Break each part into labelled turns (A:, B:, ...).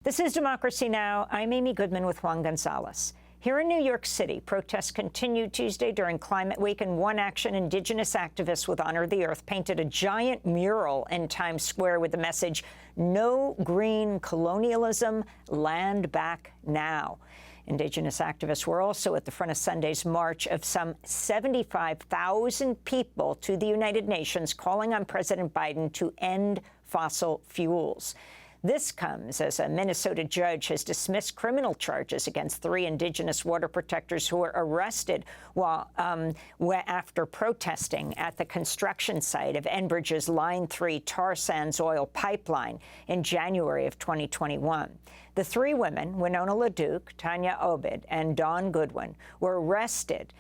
A: This is Democracy Now! I'm Amy Goodman with Juan Gonzalez. Here in New York City, protests continued Tuesday during Climate Week, and One Action indigenous activists with Honor the Earth painted a giant mural in Times Square with the message, "No green colonialism, land back now." Indigenous activists were also at the front of Sunday's march of some 75,000 people to the United Nations, calling on President Biden to end fossil fuels. This comes as a Minnesota judge has dismissed criminal charges against 3 indigenous water protectors who were arrested after protesting at the construction site of Enbridge's Line 3 tar sands oil pipeline in January of 2021. The 3 women, Winona LaDuke, Tanya Obed, and Dawn Goodwin, were arrested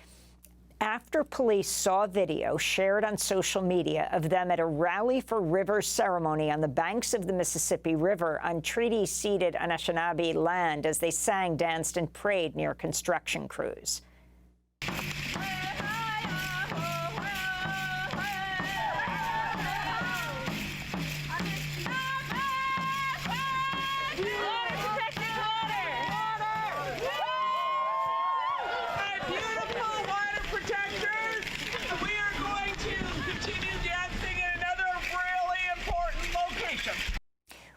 A: after police saw video shared on social media of them at a Rally for Rivers ceremony on the banks of the Mississippi River on treaty-ceded Anishinaabe land as they sang, danced, and prayed near construction crews.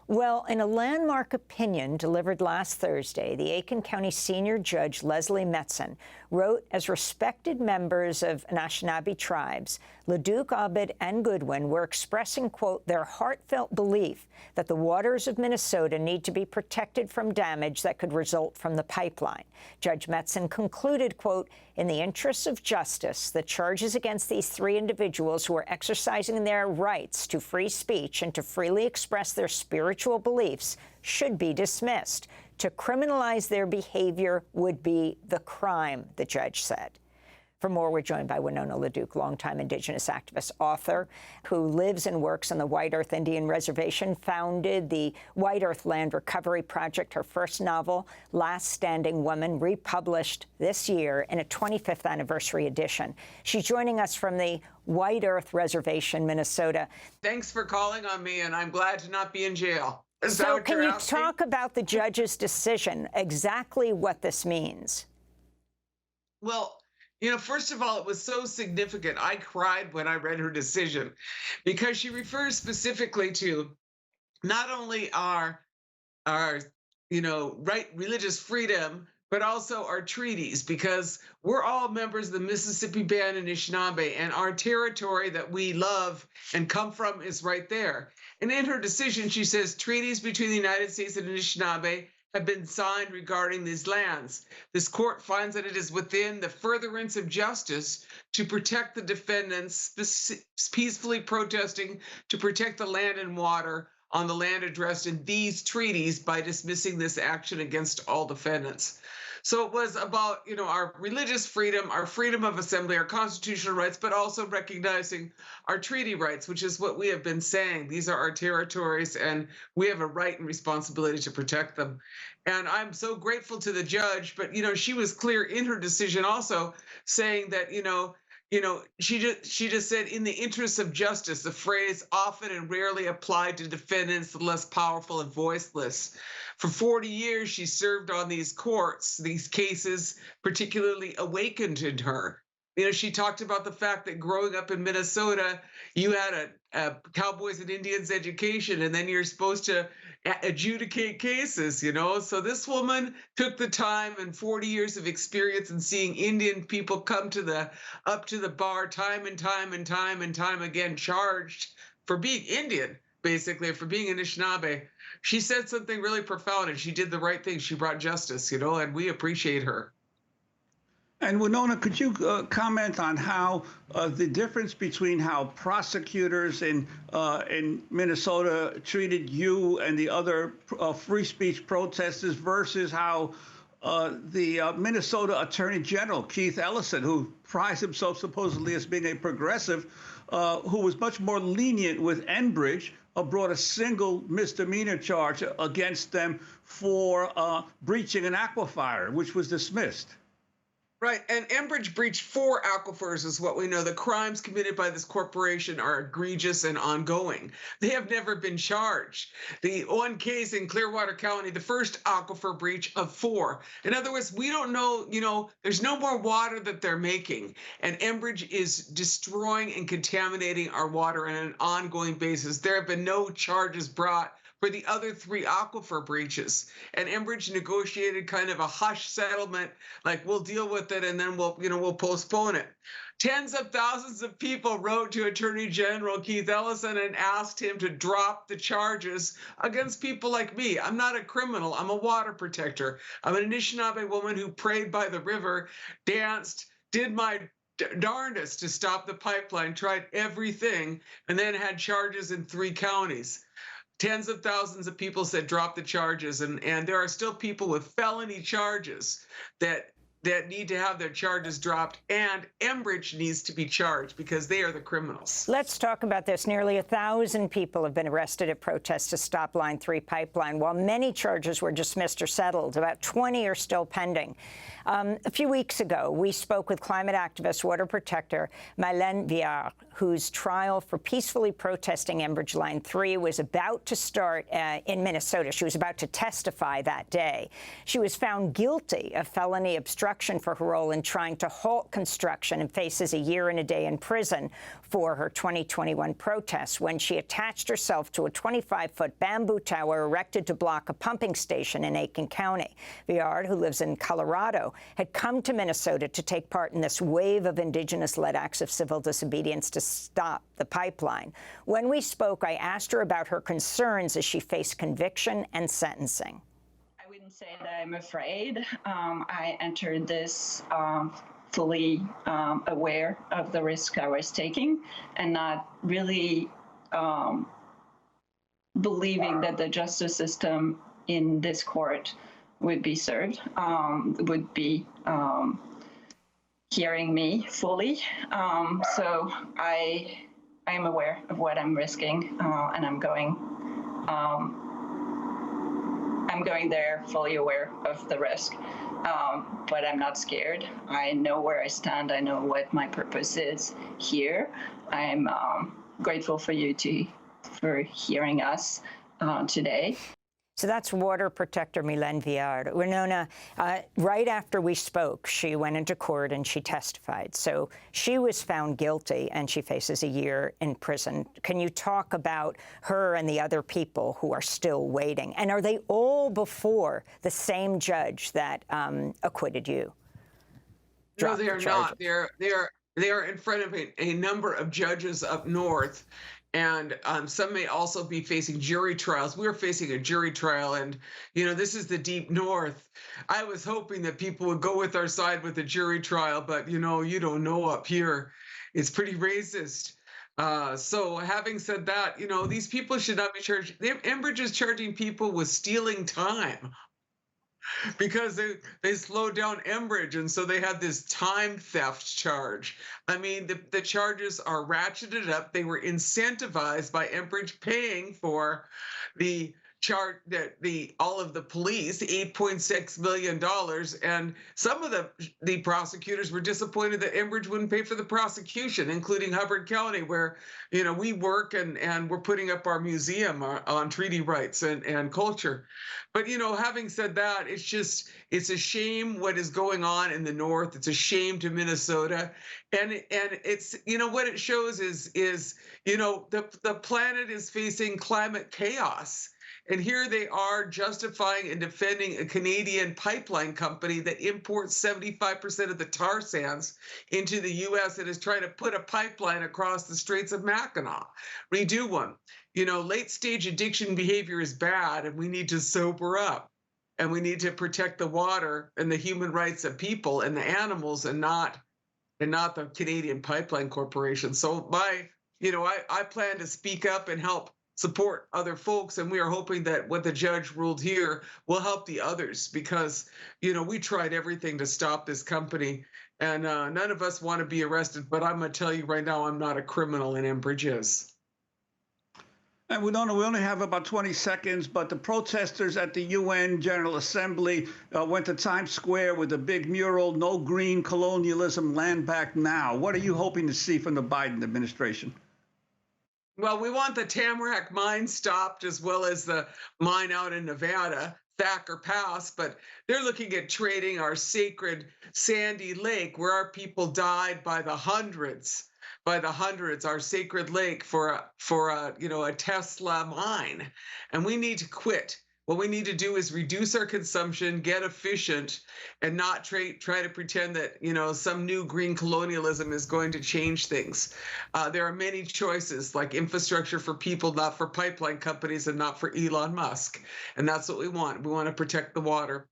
A: Well, in a landmark opinion delivered last Thursday, the Aiken County Senior Judge Leslie Metzen wrote, as respected members of Anishinaabe tribes, LaDuke, Obed, and Goodwin were expressing, quote, their heartfelt belief that the waters of Minnesota need to be protected from damage that could result from the pipeline. Judge Metzen concluded, quote, in the interests of justice, the charges against these 3 individuals who are exercising their rights to free speech and to freely express their spiritual beliefs should be dismissed. To criminalize their behavior would be the crime, the judge said. For more, we're joined by Winona LaDuke, longtime Indigenous activist, author, who lives and works on the White Earth Indian Reservation, founded the White Earth Land Recovery Project. Her first novel, Last Standing Woman, republished this year in a 25th anniversary edition. She's joining us from the White Earth Reservation, Minnesota.
B: Thanks for calling on me, and I'm glad to not be in jail.
A: So can you talk about the judge's decision, exactly what this means?
B: Well, you know, first of all, it was so significant. I cried when I read her decision because she refers specifically to not only our religious freedom, but also our treaties, because we're all members of the Mississippi Band Anishinaabe, and our territory that we love and come from is right there. And in her decision, she says treaties between the United States and Anishinaabe have been signed regarding these lands. This court finds that it is within the furtherance of justice to protect the defendants peacefully protesting to protect the land and water on the land addressed in these treaties by dismissing this action against all defendants. So it was about, you know, our religious freedom, our freedom of assembly, our constitutional rights, but also recognizing our treaty rights, which is what we have been saying. These are our territories, and we have a right and responsibility to protect them. And I'm so grateful to the judge, but, you know, she was clear in her decision also saying that, she just said, in the interest of justice, the phrase often and rarely applied to defendants, the less powerful and voiceless. For 40 years, she served on these courts. These cases particularly awakened in her. You know, she talked about the fact that growing up in Minnesota, you had a Cowboys and Indians education, and then you're supposed to adjudicate cases, you know? So this woman took the time and 40 years of experience in seeing Indian people come up to the bar time and time and time and time again, charged for being Indian, basically, for being Anishinaabe. She said something really profound, and she did the right thing. She brought justice, you know, and we appreciate her.
C: And Winona, could you comment on how the difference between how prosecutors in Minnesota treated you and the other free speech protesters versus how the Minnesota Attorney General, Keith Ellison, who prides himself supposedly as being a progressive, who was much more lenient with Enbridge, brought a single misdemeanor charge against them for breaching an aquifer, which was dismissed?
B: Right. And Enbridge breached 4 aquifers, is what we know. The crimes committed by this corporation are egregious and ongoing. They have never been charged. The one case in Clearwater County, the first aquifer breach of 4. In other words, we don't know, there's no more water that they're making. And Enbridge is destroying and contaminating our water on an ongoing basis. There have been no charges brought for the other 3 aquifer breaches. And Enbridge negotiated kind of a hush settlement, like we'll deal with it and then we'll postpone it. Tens of thousands of people wrote to Attorney General Keith Ellison and asked him to drop the charges against people like me. I'm not a criminal. I'm a water protector. I'm an Anishinaabe woman who prayed by the river, danced, did my darndest to stop the pipeline, tried everything, and then had charges in 3 counties. Tens of thousands of people said drop the charges, and there are still people with felony charges that need to have their charges dropped, and Enbridge needs to be charged because they are the criminals.
A: Let's talk about this. Nearly 1,000 people have been arrested at protests to stop Line 3 pipeline. While many charges were dismissed or settled, about 20 are still pending. A few weeks ago, we spoke with climate activist, water protector Mylène Viard, whose trial for peacefully protesting Enbridge Line 3 was about to start in Minnesota. She was about to testify that day. She was found guilty of felony obstruction for her role in trying to halt construction and faces a year and a day in prison for her 2021 protests when she attached herself to a 25-foot bamboo tower erected to block a pumping station in Aiken County. Viard, who lives in Colorado, had come to Minnesota to take part in this wave of Indigenous-led acts of civil disobedience to stop the pipeline. When we spoke, I asked her about her concerns as she faced conviction and sentencing.
D: I wouldn't say that I'm afraid. I entered this fully aware of the risk I was taking and not really believing that the justice system in this court would be served, would be hearing me fully. So I am aware of what I'm risking, and I'm going there fully aware of the risk, but I'm not scared. I know where I stand. I know what my purpose is here. I'm grateful for you for hearing us today.
A: So that's water protector Mylène Viard. Winona, right after we spoke, she went into court and she testified. So she was found guilty and she faces a year in prison. Can you talk about her and the other people who are still waiting? And are they all before the same judge that acquitted you?
B: No, they are not. They are in front of a number of judges up north. And some may also be facing jury trials. We're facing a jury trial, and this is the deep north. I was hoping that people would go with our side with the jury trial, but you don't know up here. It's pretty racist. So having said that, these people should not be charged. Enbridge is charging people with stealing time because they slowed down Enbridge, and so they had this time theft charge. I mean, the charges are ratcheted up. They were incentivized by Enbridge paying for the charge that all of the police, $8.6 million, and some of the prosecutors were disappointed that Enbridge wouldn't pay for the prosecution, including Hubbard County, where we work and we're putting up our museum on treaty rights and culture. But having said that, it's a shame what is going on in the north. It's a shame to Minnesota, and it's what it shows is the planet is facing climate chaos. And here they are justifying and defending a Canadian pipeline company that imports 75% of the tar sands into the U.S. and is trying to put a pipeline across the Straits of Mackinac, redo one. Late-stage addiction behavior is bad, and we need to sober up. And we need to protect the water and the human rights of people and the animals, and not the Canadian Pipeline Corporation. So I plan to speak up and help support other folks, and we are hoping that what the judge ruled here will help the others, because we tried everything to stop this company, and none of us want to be arrested. But I'm going to tell you right now, I'm not a criminal, and Enbridge is.
C: And Winona, we only have about 20 seconds, but the protesters at the UN General Assembly went to Times Square with a big mural, "No green colonialism, land back now." What are you hoping to see from the Biden administration?
B: Well, we want the Tamarack mine stopped, as well as the mine out in Nevada, Thacker Pass, but they're looking at trading our sacred Sandy Lake, where our people died by the hundreds, our sacred lake for a Tesla mine. And we need to quit. What we need to do is reduce our consumption, get efficient, and not try to pretend that, some new green colonialism is going to change things. There are many choices, like infrastructure for people, not for pipeline companies and not for Elon Musk. And that's what we want. We want to protect the water.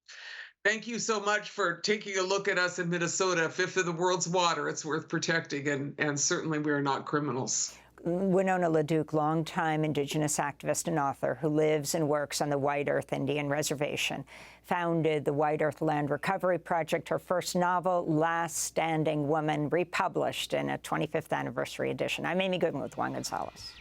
B: Thank you so much for taking a look at us in Minnesota, a fifth of the world's water. It's worth protecting, and certainly we are not criminals.
A: Winona LaDuke, longtime Indigenous activist and author who lives and works on the White Earth Indian Reservation, founded the White Earth Land Recovery Project, her first novel, Last Standing Woman, republished in a 25th anniversary edition. I'm Amy Goodman with Juan Gonzalez.